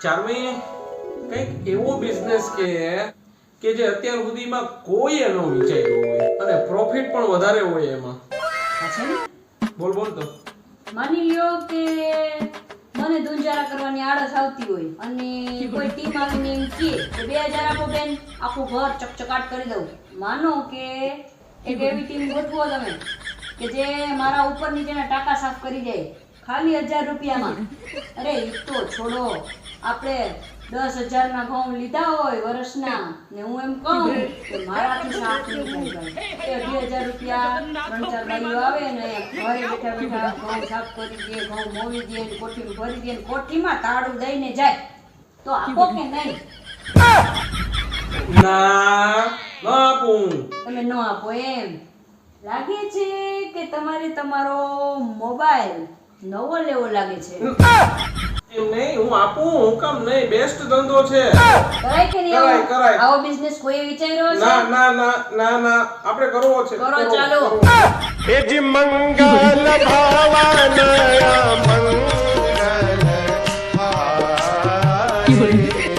ચાર્મી કંઈક એવો બિઝનેસ કે જે અત્યાર સુધીમાં કોઈએ ન વિચાર્યો હોય અને પ્રોફિટ પણ વધારે હોય એમાં. છે ને બોલ બોલ તો. માની લ્યો કે મને ધુંજારા કરવાની આળસ આવતી હોય અને કોઈ ટીમ આવીને એમ કહે કે 2000 આપો બેન, આખું ઘર ચકચકાટ કરી દઉં. માનો કે એક એવી ટીમ ગોઠવો તમે કે જે મારા ઉપર નીચેના ટાંકા સાફ કરી જાય ખાલી 1000 રૂપિયામાં. અરે એ તો છોડો, આપણે 10,000 ના ઘઉં લીધા હોય વર્ષના ને હું એમ કહું કે મારાથી સાફ નહીં થાય કે 2,000 રૂપિયા 3-4 બાઈઓ આવે ને ઘરે બેઠા બેઠા ઘઉં સાફ કરી દે, ઘઉં મોવી દે, કોઠીમાં ભરી દે, કોઠીમાં તાળું દઈને જાય. તો આપો કે નહીં? ના આપું. તમે ન આપો એમ લાગે છે કે તમારે તમારો મોબાઈલ નવો લેવો લાગે છે. એમ નહીં, હું આપું. હું કામ નહીં, બેસ્ટ ધંધો છે. કરાય કે નહીં? કરાય, કરાય. આવો બિઝનેસ કોઈ વિચાર્યો છે? ના ના ના ના ના આપણે કરવો છે. કરો ચાલો. हे जी मंगल भावनया